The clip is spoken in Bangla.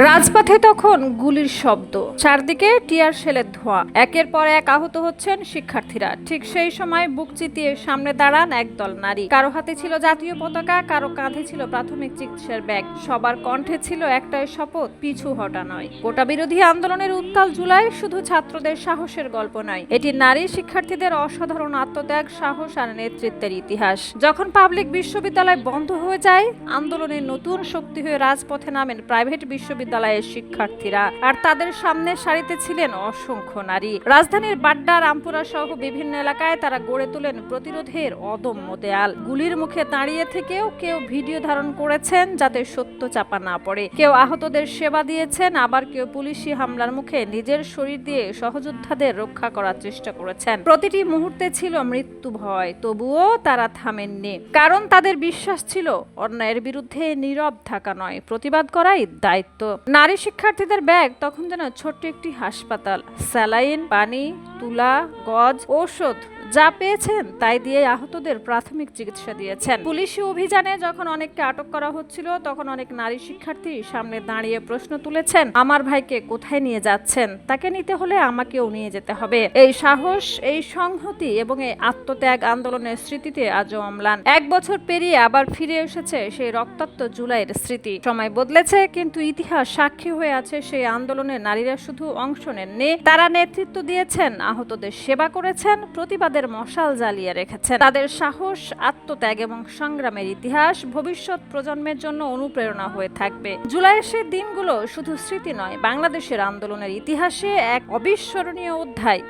রাজপথে তখন গুলির শব্দ, চারদিকে টিয়ার শেলের ধোঁয়া, একের পর এক আহত হচ্ছেন শিক্ষার্থীরা। ঠিক সেই সময় বুক চিতিয়ে সামনে দাঁড়ান একদল নারী। কারো হাতে ছিল জাতীয় পতাকা, কারো কাঁধে ছিল প্রাথমিক চিকিৎসার ব্যাগ, সবার কণ্ঠে ছিল একটাই শপথ, পিছু হটা নয়। কোটা বিরোধী আন্দোলনের উত্তাল জুলাই শুধু ছাত্রদের সাহসের গল্প নয়, এটি নারী শিক্ষার্থীদের অসাধারণ আত্মত্যাগ, সাহস আর নেতৃত্বের ইতিহাস। যখন পাবলিক বিশ্ববিদ্যালয় বন্ধ হয়ে যায়, আন্দোলনের নতুন শক্তি হয়ে রাজপথে নামেন প্রাইভেট বিশ্ববিদ্যালয়ের শিক্ষার্থীরা, আর তাদের সামনে সারিতে ছিলেন অসংখ্য নারী। রাজধানীর বাড্ডা, রামপুরা সহ বিভিন্ন এলাকায় তারা গড়ে তোলেন প্রতিরোধের অদম্য দেয়াল। গুলির মুখে দাঁড়িয়ে থেকেও কেউ ভিডিও ধারণ করেছেন যাতে সত্য চাপা না পড়ে, কেউ আহতদের সেবা দিয়েছেন, আবার কেউ পুলিশি হামলার মুখে নিজের শরীর দিয়ে সহযোদ্ধাদের রক্ষা করার চেষ্টা করেছেন। প্রতিটি মুহূর্তে ছিল মৃত্যু ভয়, তবুও তারা থামেননি, কারণ তাদের বিশ্বাস ছিল অন্যায়ের বিরুদ্ধে নীরব থাকা নয়, প্রতিবাদ করাই দায়িত্ব। নারী শিক্ষার্থীদের ব্যাগ তখন যেন ছোট্ট একটি হাসপাতাল। স্যালাইন, পানি, তুলা, গজ, ঔষধ যা পেয়েছেন তাই দিয়ে আহতদের প্রাথমিক চিকিৎসা দিয়েছেন। পুলিশি অভিযানে যখন অনেককে আটক করা হচ্ছিল, তখন অনেক নারী শিক্ষার্থী সামনে দাঁড়িয়ে প্রশ্ন তুলেছেন, আমার ভাইকে কোথায় নিয়ে যাচ্ছেন? তাকে নিতে হলে আমাকেও নিয়ে যেতে হবে। এই সাহস, এই সংহতি এবং এই আত্মত্যাগ আন্দোলনের স্মৃতিতে আজও অম্লান। 1 বছর পেরিয়ে আবার ফিরে এসেছে সেই রক্তাক্ত জুলাইয়ের স্মৃতি। সময় বদলেছে, কিন্তু ইতিহাস সাক্ষী হয়ে আছে সেই আন্দোলনে নারীরা শুধু অংশ নেননি, তারা নেতৃত্ব দিয়েছেন, আহতদের সেবা করেছেন, প্রতিবাদের মশাল জ্বালিয়ে রেখেছেন। তাদের সাহস, আত্মত্যাগ এবং সংগ্রামের ইতিহাস ভবিষ্যৎ প্রজন্মের জন্য অনুপ্রেরণা হয়ে থাকবে। জুলাইয়ের সেই দিনগুলো শুধু স্মৃতি নয়, বাংলাদেশের আন্দোলনের ইতিহাসে এক অবিস্মরণীয় অধ্যায়।